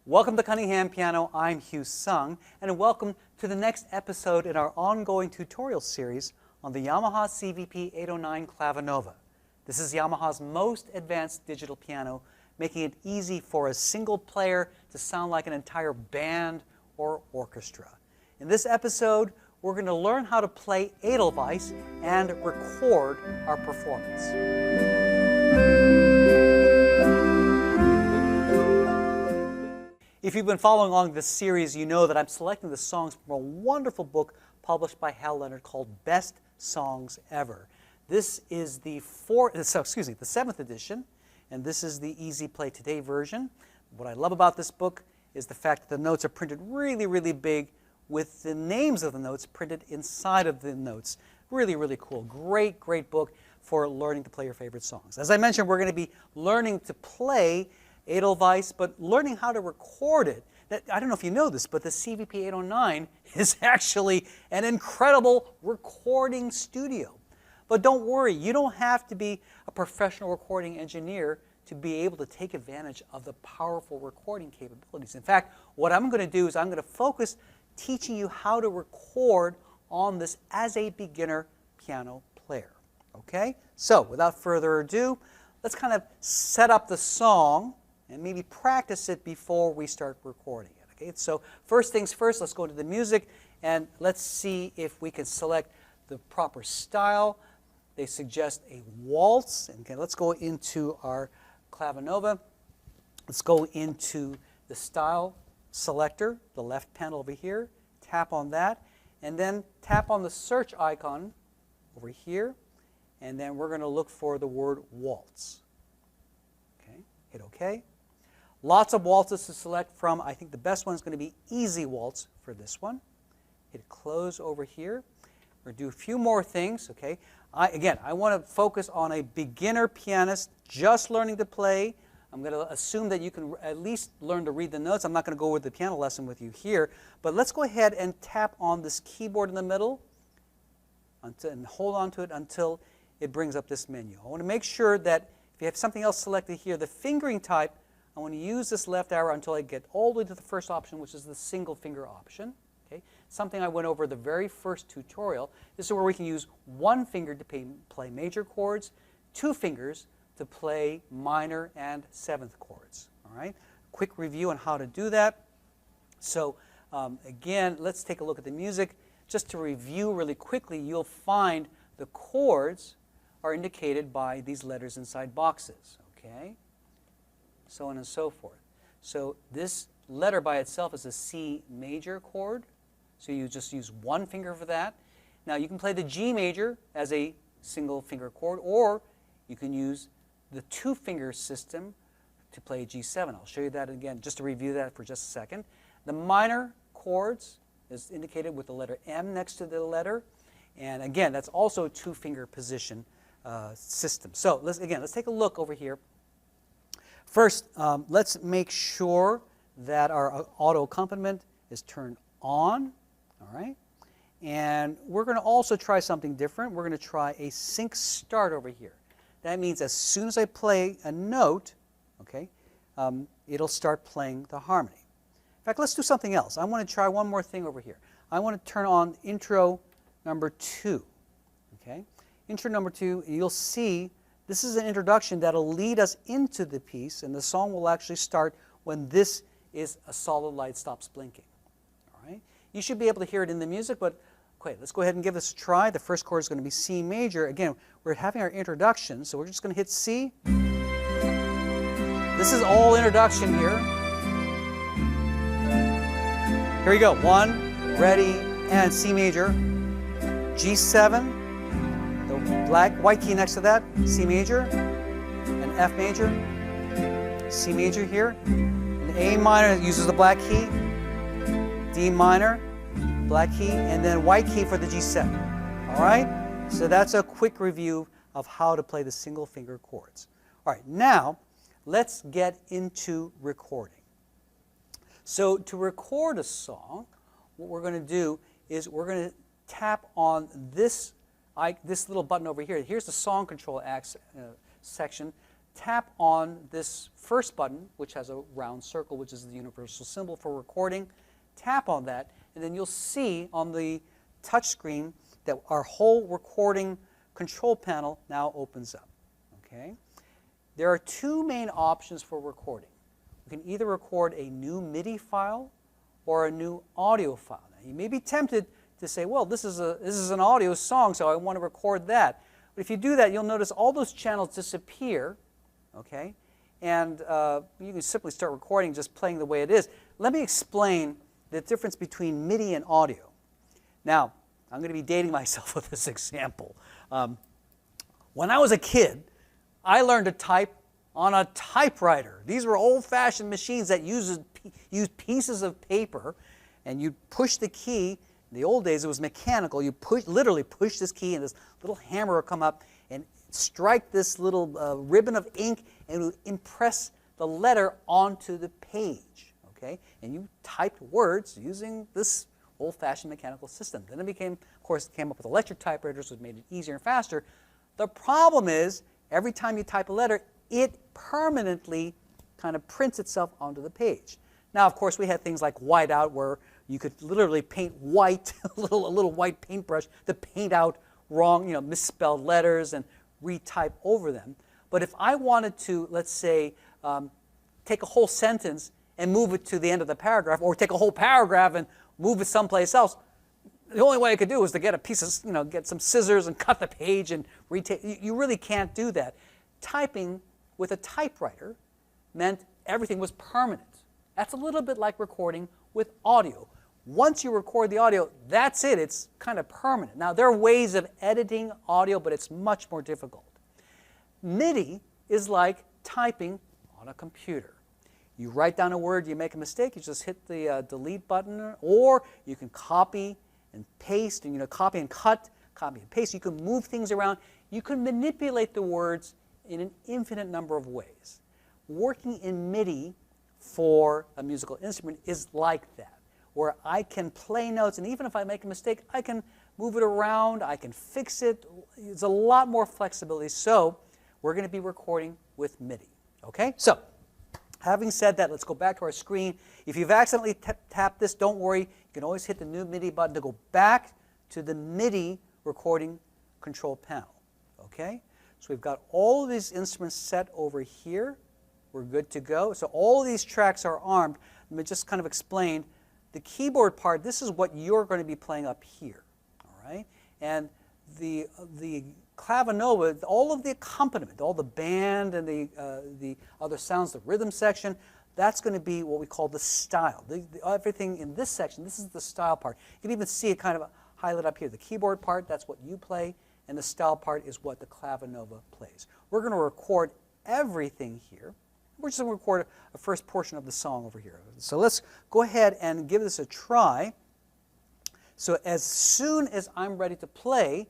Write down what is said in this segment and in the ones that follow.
Welcome to Cunningham Piano. I'm Hugh Sung, and welcome to the next episode in our ongoing tutorial series on the Yamaha CVP-809 Clavinova. This is Yamaha's most advanced digital piano, making it easy for a single player to sound like an entire band or orchestra. In this episode, we're going to learn how to play Edelweiss and record our performance. If you've been following along this series, you know that I'm selecting the songs from a wonderful book published by Hal Leonard called Best Songs Ever. This is the 7th edition, and this is the Easy Play Today version. What I love about this book is the fact that the notes are printed really, really big with the names of the notes printed inside of the notes. Really, really cool. Great, great book for learning to play your favorite songs. As I mentioned, we're going to be learning to play Edelweiss, but learning how to record it. I don't know if you know this, but the CVP-809 is actually an incredible recording studio. But don't worry, you don't have to be a professional recording engineer to be able to take advantage of the powerful recording capabilities. In fact, what I'm going to do is I'm going to focus teaching you how to record on this as a beginner piano player. Okay? So, without further ado, let's kind of set up the song and maybe practice it before we start recording it. Okay? So first things first, let's go to the music and let's see if we can select the proper style. They suggest a waltz. Okay, let's go into our Clavinova. Let's go into the style selector, the left panel over here. Tap on that, and then tap on the search icon over here, and then we're going to look for the word waltz. Okay, hit OK. Lots of waltzes to select from. I think the best one is going to be Easy Waltz for this one. Hit close over here. We're going to do a few more things. Okay. Again, I want to focus on a beginner pianist just learning to play. I'm going to assume that you can at least learn to read the notes. I'm not going to go over the piano lesson with you here. But let's go ahead and tap on this keyboard in the middle and hold on to it until it brings up this menu. I want to make sure that if you have something else selected here, the fingering type, I want to use this left arrow until I get all the way to the first option, which is the single finger option. Okay? Something I went over the very first tutorial. This is where we can use one finger to play major chords, two fingers to play minor and seventh chords. All right? Quick review on how to do that. So again, let's take a look at the music. Just to review really quickly, you'll find the chords are indicated by these letters inside boxes. Okay? So on and so forth. So this letter by itself is a C major chord. So you just use one finger for that. Now you can play the G major as a single finger chord, or you can use the two finger system to play G7. I'll show you that again, just to review that for just a second. The minor chords is indicated with the letter M next to the letter. And again, that's also a two finger position system. So let's take a look over here. First, let's make sure that our auto accompaniment is turned on. All right? And we're going to also try something different. We're going to try a sync start over here. That means as soon as I play a note, okay, it'll start playing the harmony. In fact, let's do something else. I want to try one more thing over here. I want to turn on intro number 2. Okay? Intro number 2, and you'll see this is an introduction that will lead us into the piece, and the song will actually start when this is a solid light stops blinking. All right? You should be able to hear it in the music, but okay, let's go ahead and give this a try. The first chord is going to be C major. Again, we're having our introduction, so we're just going to hit C. This is all introduction here. Here we go. 1, ready, and C major. G7. White key next to that, C major, and F major, C major here, and A minor uses the black key, D minor, black key, and then white key for the G7. All right? So that's a quick review of how to play the single finger chords. All right, now let's get into recording. So to record a song, what we're going to do is we're going to tap on this little button over here. Here's the song control section. tap on this first button, which has a round circle, which is the universal symbol for recording. Tap on that, and then you'll see on the touch screen that our whole recording control panel now opens up. Okay? There are two main options for recording. We can either record a new MIDI file or a new audio file. Now, you may be tempted to say, well, this is an audio song, so I want to record that. But if you do that, you'll notice all those channels disappear, okay? And you can simply start recording just playing the way it is. Let me explain the difference between MIDI and audio. Now, I'm going to be dating myself with this example. When I was a kid, I learned to type on a typewriter. These were old-fashioned machines that used pieces of paper, and you'd push the key. In the old days, it was mechanical. You literally push this key, and this little hammer would come up and strike this little ribbon of ink, and it would impress the letter onto the page. Okay? And you typed words using this old-fashioned mechanical system. Then it came up with electric typewriters, which made it easier and faster. The problem is, every time you type a letter, it permanently kind of prints itself onto the page. Now, of course, we had things like whiteout, where you could literally paint white, a little white paintbrush to paint out wrong, misspelled letters and retype over them. But if I wanted to, let's say, take a whole sentence and move it to the end of the paragraph, or take a whole paragraph and move it someplace else, the only way I could do was to get a piece of, get some scissors and cut the page and retake. You really can't do that. Typing with a typewriter meant everything was permanent. That's a little bit like recording with audio. Once you record the audio, that's it. It's kind of permanent. Now, there are ways of editing audio, but it's much more difficult. MIDI is like typing on a computer. You write down a word, you make a mistake, you just hit the delete button, or you can copy and paste, and copy and cut, copy and paste. You can move things around. You can manipulate the words in an infinite number of ways. Working in MIDI for a musical instrument is like that, where I can play notes, and even if I make a mistake, I can move it around, I can fix it. There's a lot more flexibility. So we're going to be recording with MIDI. Okay? So having said that, let's go back to our screen. If you've accidentally tapped this, don't worry. You can always hit the new MIDI button to go back to the MIDI recording control panel. Okay? So we've got all of these instruments set over here. We're good to go. So all of these tracks are armed. Let me just kind of explain. The keyboard part, this is what you're going to be playing up here. All right? And the Clavinova, all of the accompaniment, all the band and the other sounds, the rhythm section, that's going to be what we call the style. Everything in this section, this is the style part. You can even see it kind of highlighted up here. The keyboard part, that's what you play, and the style part is what the Clavinova plays. We're going to record everything here. We're just going to record a first portion of the song over here. So let's go ahead and give this a try. So as soon as I'm ready to play,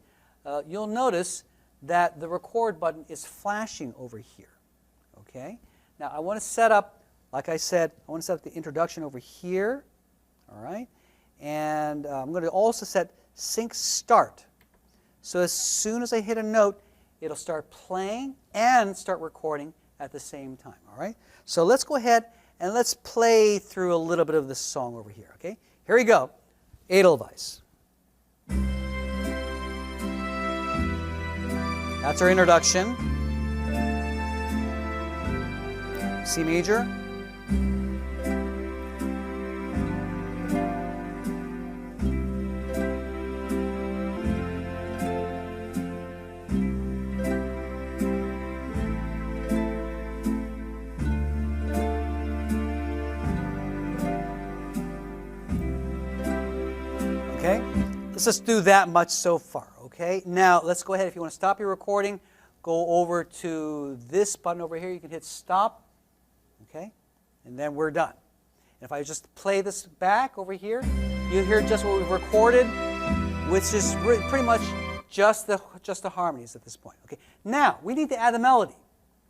you'll notice that the record button is flashing over here. Okay? Now I want to set up, like I said, I want to set up the introduction over here. All right? And I'm going to also set sync start. So as soon as I hit a note, it'll start playing and start recording at the same time. All right? So let's go ahead and let's play through a little bit of this song over here. Okay? Here we go. Edelweiss. That's our introduction. C major. Okay, let's just do that much so far. Okay, now let's go ahead. If you want to stop your recording, go over to this button over here. You can hit stop. Okay, and then we're done. And if I just play this back over here, you'll hear just what we've recorded, which is pretty much just the harmonies at this point. Okay, now we need to add the melody,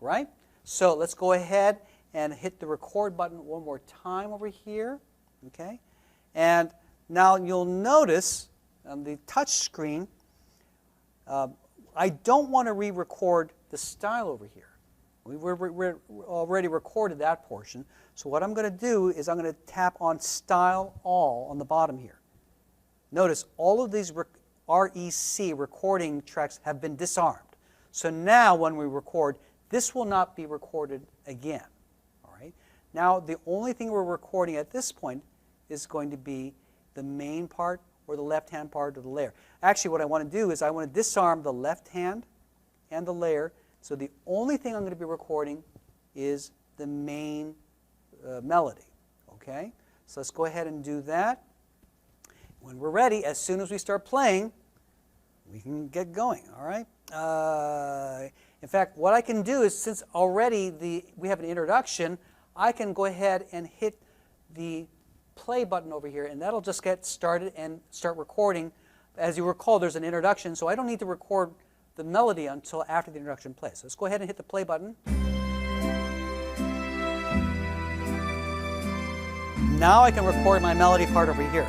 right? So let's go ahead and hit the record button one more time over here. Okay, and now you'll notice on the touch screen, I don't want to re-record the style over here. We've already recorded that portion. So what I'm going to do is I'm going to tap on Style All on the bottom here. Notice all of these REC recording tracks have been disarmed. So now when we record, this will not be recorded again. All right? Now the only thing we're recording at this point is going to be the main part or the left-hand part of the layer. Actually, what I want to do is I want to disarm the left hand and the layer. So the only thing I'm going to be recording is the main melody. Okay? So let's go ahead and do that. When we're ready, as soon as we start playing, we can get going. All right? In fact, what I can do is, since already we have an introduction, I can go ahead and hit the play button over here, and that'll just get started and start recording. As you recall, there's an introduction, so I don't need to record the melody until after the introduction plays. So let's go ahead and hit the play button. Now I can record my melody part over here.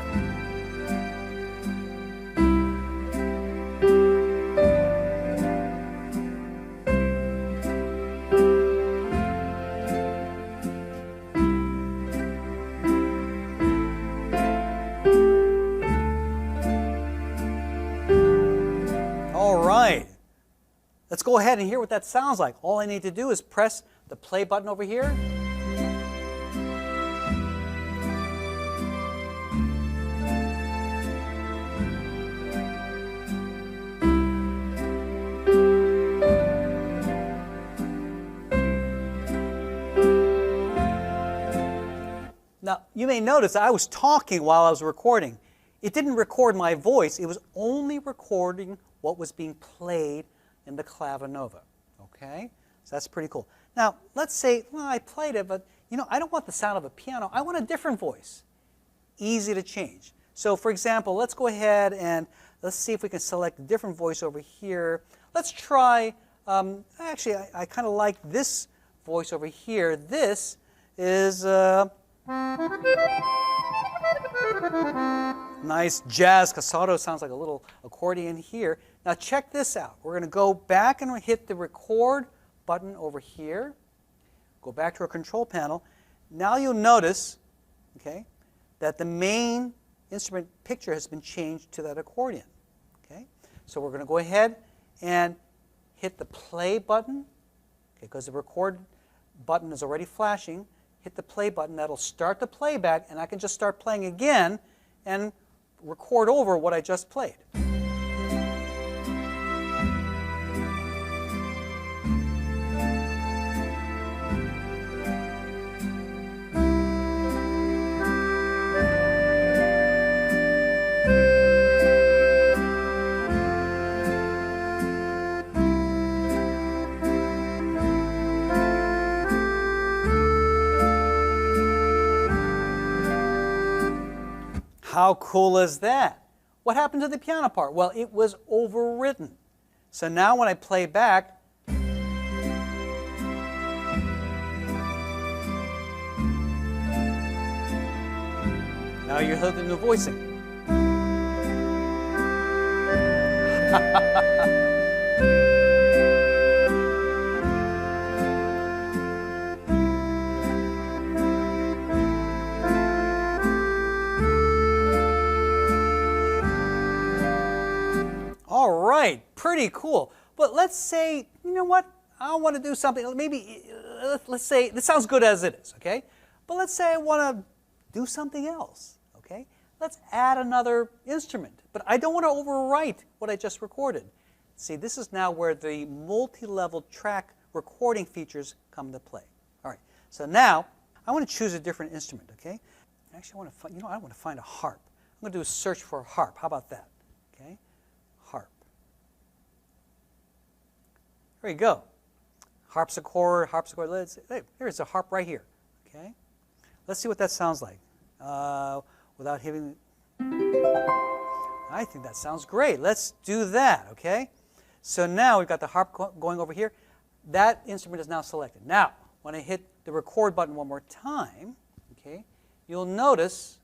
Let's go ahead and hear what that sounds like. All I need to do is press the play button over here. Now, you may notice I was talking while I was recording. It didn't record my voice. It was only recording what was being played in the Clavinova. Okay? So that's pretty cool. Now, let's say, well, I played it, but I don't want the sound of a piano. I want a different voice. Easy to change. So, for example, let's go ahead and let's see if we can select a different voice over here. Let's try, actually, I kind of like this voice over here. This is nice jazz casado. Sounds like a little accordion here. Now check this out. We're going to go back and hit the record button over here. Go back to our control panel. Now you'll notice, okay, that the main instrument picture has been changed to that accordion. Okay, so we're going to go ahead and hit the play button, okay, because the record button is already flashing. Hit the play button. That'll start the playback, and I can just start playing again and record over what I just played. How cool is that? What happened to the piano part? Well, it was overwritten. So now when I play back, now you heard the new voicing. All right, pretty cool. But let's say, you know what? I want to do something. Maybe, let's say, this sounds good as it is, okay? But let's say I want to do something else, okay? Let's add another instrument. But I don't want to overwrite what I just recorded. See, this is now where the multi-level track recording features come into play. All right, so now I want to choose a different instrument, okay? Actually, I want to find, I want to find a harp. I'm going to do a search for a harp. How about that? Okay, harp. There you go. Harpsichord. Hey, here's a harp right here. Okay, let's see what that sounds like without hitting. I think that sounds great. Let's do that. Okay, so now we've got the harp going over here. That instrument is now selected. Now, when I hit the record button one more time, okay, you'll notice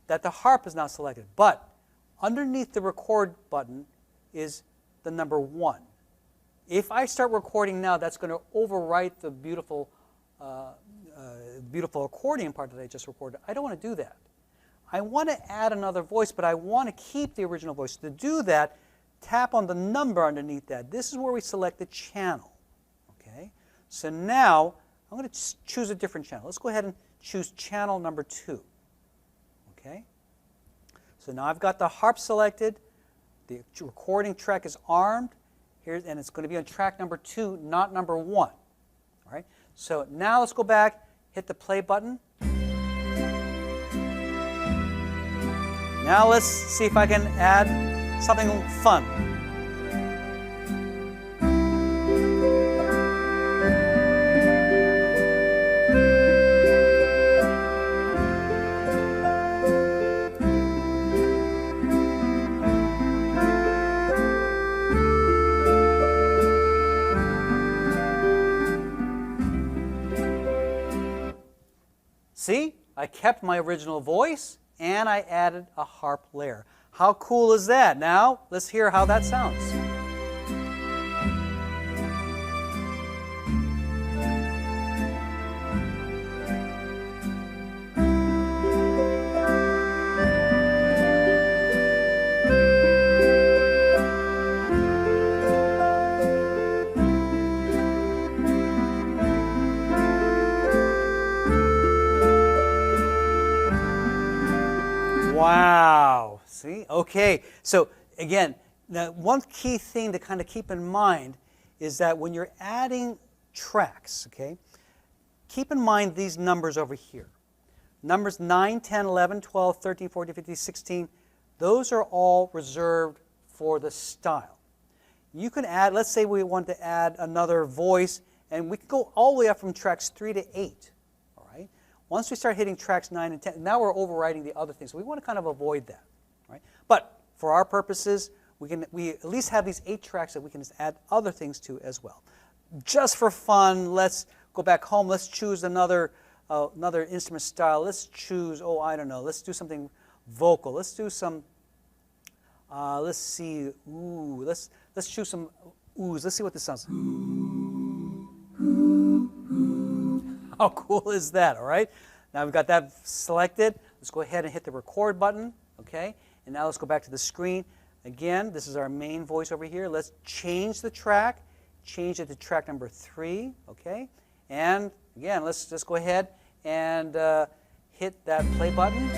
that the harp is now selected. But underneath the record button is the number 1. If I start recording now, that's going to overwrite the beautiful accordion part that I just recorded. I don't want to do that. I want to add another voice, but I want to keep the original voice. To do that, tap on the number underneath that. This is where we select the channel. Okay? So now I'm going to choose a different channel. Let's go ahead and choose channel number 2. Okay? So now I've got the harp selected. The recording track is armed. And it's going to be on track number 2, not number 1. All right? So now let's go back, hit the play button. Now let's see if I can add something fun. See, I kept my original voice and I added a harp layer. How cool is that? Now, let's hear how that sounds. Wow. See? Okay. So again, the one key thing to kind of keep in mind is that when you're adding tracks, okay, keep in mind these numbers over here. Numbers 9, 10, 11, 12, 13, 14, 15, 16, those are all reserved for the style. You can add, let's say we want to add another voice, and we can go all the way up from tracks 3 to 8. Once we start hitting tracks 9 and 10, now we're overwriting the other things. So we want to kind of avoid that. Right? But for our purposes, we at least have these 8 tracks that we can just add other things to as well. Just for fun, let's go back home. Let's choose another instrument style. Let's choose, oh, I don't know. Let's do something vocal. Let's do some, let's see, ooh. Let's choose some oohs. Let's see what this sounds like. How cool is that, all right? Now we've got that selected. Let's go ahead and hit the record button, okay? And now let's go back to the screen. Again, this is our main voice over here. Let's change the track, change it to track number 3, okay? And again, let's just go ahead and hit that play button.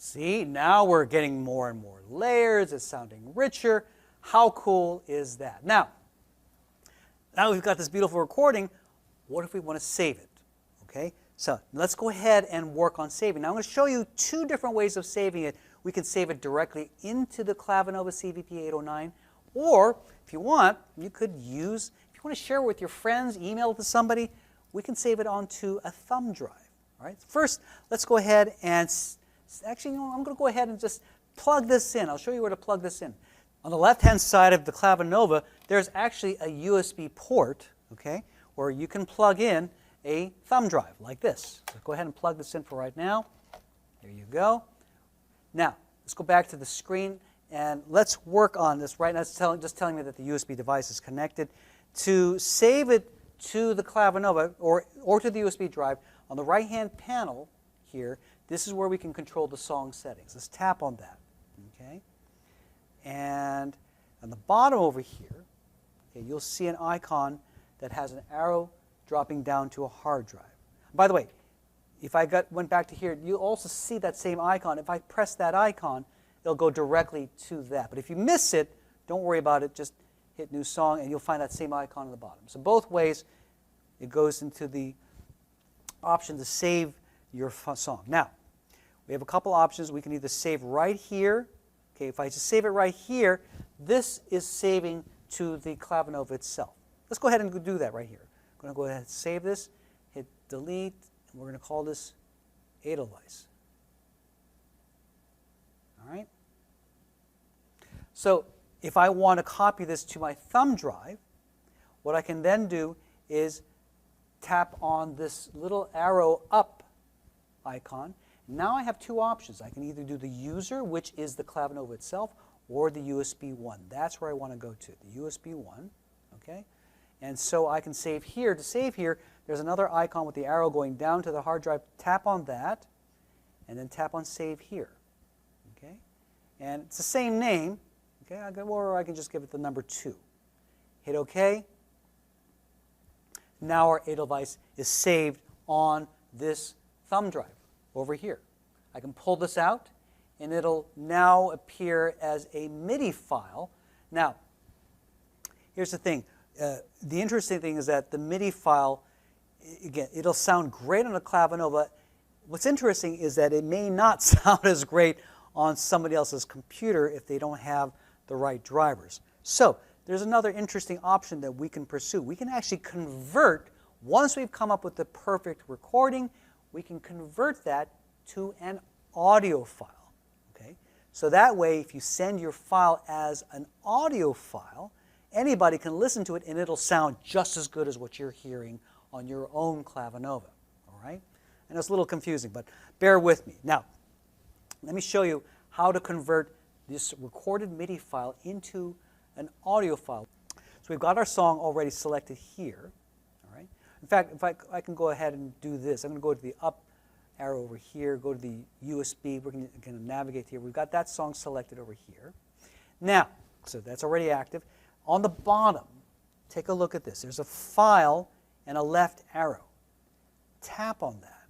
See, now we're getting more and more layers. It's sounding richer. How cool is that? Now we've got this beautiful recording. What if we want to save it? Okay, so let's go ahead and work on saving. Now I'm going to show you 2 different ways of saving it. We can save it directly into the Clavinova CVP-809, or if you want, you could use, if you want to share it with your friends, email it to somebody, we can save it onto a thumb drive. All right, first, let's go ahead and actually, you know, I'm going to go ahead and just plug this in. I'll show you where to plug this in. On the left-hand side of the Clavinova, there's actually a USB port, okay, where you can plug in a thumb drive like this. So go ahead and plug this in for right now. There you go. Now, let's go back to the screen and let's work on this. Right now, it's just telling me that the USB device is connected. To save it to the Clavinova or to the USB drive, on the right-hand panel here, this is where we can control the song settings. Let's tap on that, okay? And on the bottom over here, okay, you'll see an icon that has an arrow dropping down to a hard drive. By the way, if I went back to here, you'll also see that same icon. If I press that icon, it'll go directly to that. But if you miss it, don't worry about it. Just hit New Song, and you'll find that same icon on the bottom. So both ways, it goes into the option to save your song. Now, we have a couple options. We can either save right here. Okay, if I just save it right here, this is saving to the Clavinova itself. let's go ahead and do that right here. I'm going to go ahead and save this, hit delete, and we're going to call this Edelweiss. All right? So if I want to copy this to my thumb drive, what I can then do is tap on this little arrow up icon. Now I have two options. I can either do the user, which is the Clavinova itself, or the USB 1. That's where I want to go to, the USB 1. Okay? And so I can save here. To save here, there's another icon with the arrow going down to the hard drive. Tap on that, and then tap on Save Here. Okay? And it's the same name, okay? Or I can just give it the number 2. Hit OK. Now our Edelweiss is saved on this thumb drive over here. I can pull this out, and it'll now appear as a MIDI file. Now, here's the thing. The interesting thing is that the MIDI file, again, it'll sound great on a Clavinova. What's interesting is that it may not sound as great on somebody else's computer if they don't have the right drivers. So there's another interesting option that we can pursue. We can actually convert, once we've come up with the perfect recording, we can convert that to an audio file. Okay? So that way, if you send your file as an audio file, anybody can listen to it and it'll sound just as good as what you're hearing on your own Clavinova. All right? And it's a little confusing, but bear with me. Now, let me show you how to convert this recorded MIDI file into an audio file. So we've got our song already selected here. All right? In fact, if I can go ahead and do this, I'm going to go to the up arrow over here, go to the USB. We're going to navigate here. We've got that song selected over here. Now, so that's already active. On the bottom, take a look at this. There's a file and a left arrow. Tap on that.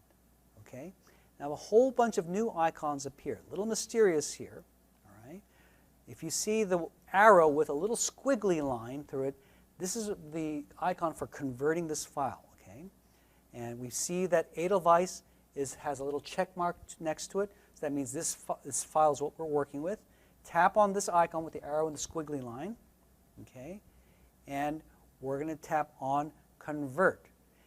Okay? Now a whole bunch of new icons appear. A little mysterious here. All right? If you see the arrow with a little squiggly line through it, this is the icon for converting this file. Okay? And we see that Edelweiss has a little check mark next to it. So that means this file is what we're working with. Tap on this icon with the arrow and the squiggly line. Okay? And we're going to tap on Convert.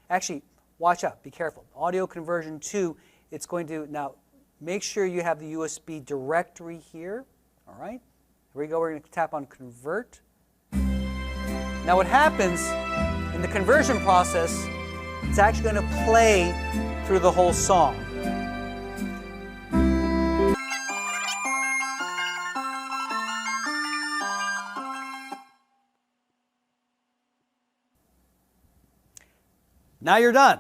Actually, watch out. Be careful. Audio Conversion 2, it's going to, now make sure you have the USB directory here. All right? Here we go. We're going to tap on Convert. Now what happens in the conversion process, it's actually going to play through the whole song. Now you're done,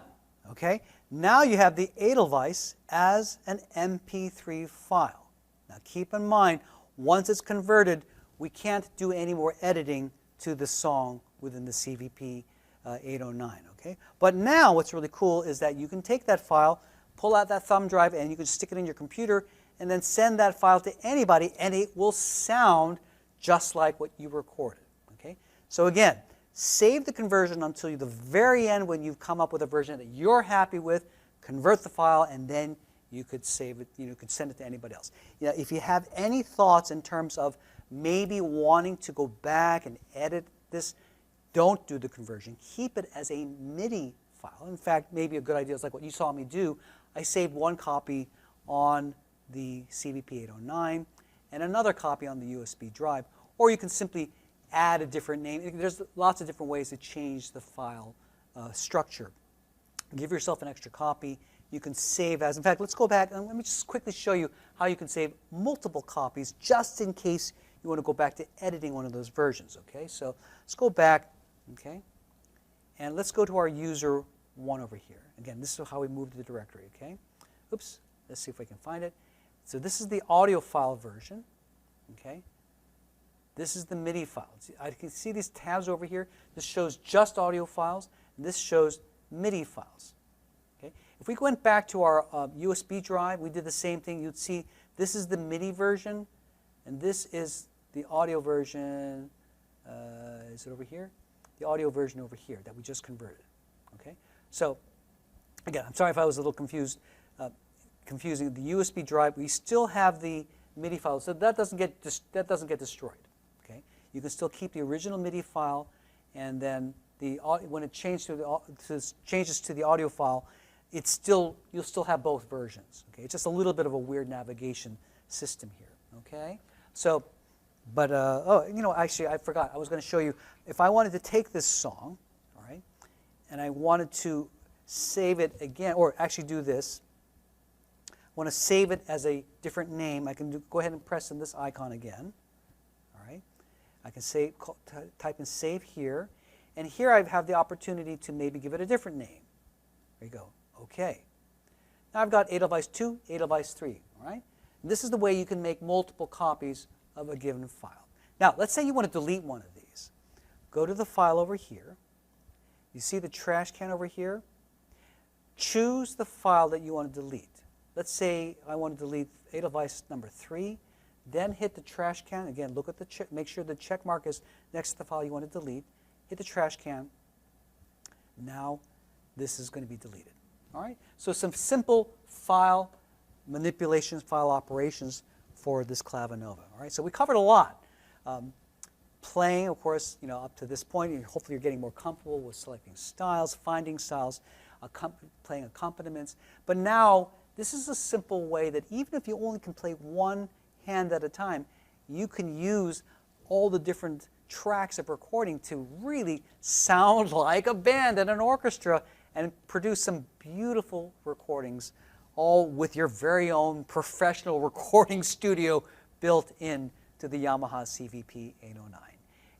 okay? Now you have the Edelweiss as an MP3 file. Now keep in mind, once it's converted, we can't do any more editing to the song within the CVP-809, okay? But now what's really cool is that you can take that file, pull out that thumb drive, and you can stick it in your computer, and then send that file to anybody, and it will sound just like what you recorded, okay? So again, save the conversion until the very end when you've come up with a version that you're happy with, convert the file, and then you could save it, you could send it to anybody else. You know, if you have any thoughts in terms of maybe wanting to go back and edit this, don't do the conversion. Keep it as a MIDI file. In fact, maybe a good idea is like what you saw me do. I saved one copy on the CVP-809 and another copy on the USB drive. Or you can simply add a different name. There's lots of different ways to change the file structure. Give yourself an extra copy. You can save as. In fact, let's go back and let me just quickly show you how you can save multiple copies just in case you want to go back to editing one of those versions. Okay, so let's go back. Okay, and let's go to our user 1 over here. Again, this is how we move to the directory. Okay, oops. Let's see if we can find it. So this is the audio file version. Okay. This is the MIDI file. I can see these tabs over here. This shows just audio files, and this shows MIDI files. Okay? If we went back to our USB drive, we did the same thing. You'd see this is the MIDI version, and this is the audio version. Is it over here? The audio version over here that we just converted. Okay? So, again, I'm sorry if I was a little confusing. The USB drive, we still have the MIDI file, so that doesn't get destroyed. Okay? You can still keep the original MIDI file, and then when it changes to the audio file, you'll still have both versions. Okay, it's just a little bit of a weird navigation system here. Okay, so, but actually I forgot. I was going to show you if I wanted to take this song, all right, and I wanted to save it again, or actually do this. I want to save it as a different name. I can go ahead and press on this icon again. All right, I can type in save here, and here I have the opportunity to maybe give it a different name. There you go. Okay. Now I've got Edelweiss 2, Edelweiss 3. All right. And this is the way you can make multiple copies of a given file. Now let's say you want to delete one of these. Go to the file over here. You see the trash can over here? Choose the file that you want to delete. Let's say I want to delete Edelweiss number 3. Then hit the trash can. Again, look at the make sure the check mark is next to the file you want to delete. Hit the trash can. Now this is going to be deleted. All right? So some simple file manipulations, file operations for this Clavinova. All right? So we covered a lot. Playing, of course, up to this point, and hopefully you're getting more comfortable with selecting styles, finding styles, playing accompaniments. But now, this is a simple way that even if you only can play one hand at a time, you can use all the different tracks of recording to really sound like a band and an orchestra and produce some beautiful recordings, all with your very own professional recording studio built in to the Yamaha CVP-809.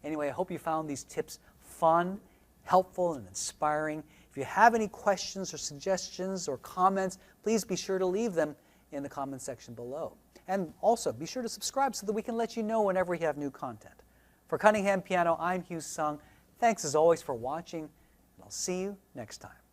Anyway, I hope you found these tips fun, helpful, and inspiring. If you have any questions or suggestions or comments, please be sure to leave them in the comment section below. And also, be sure to subscribe so that we can let you know whenever we have new content. For Cunningham Piano, I'm Hugh Sung. Thanks as always for watching, and I'll see you next time.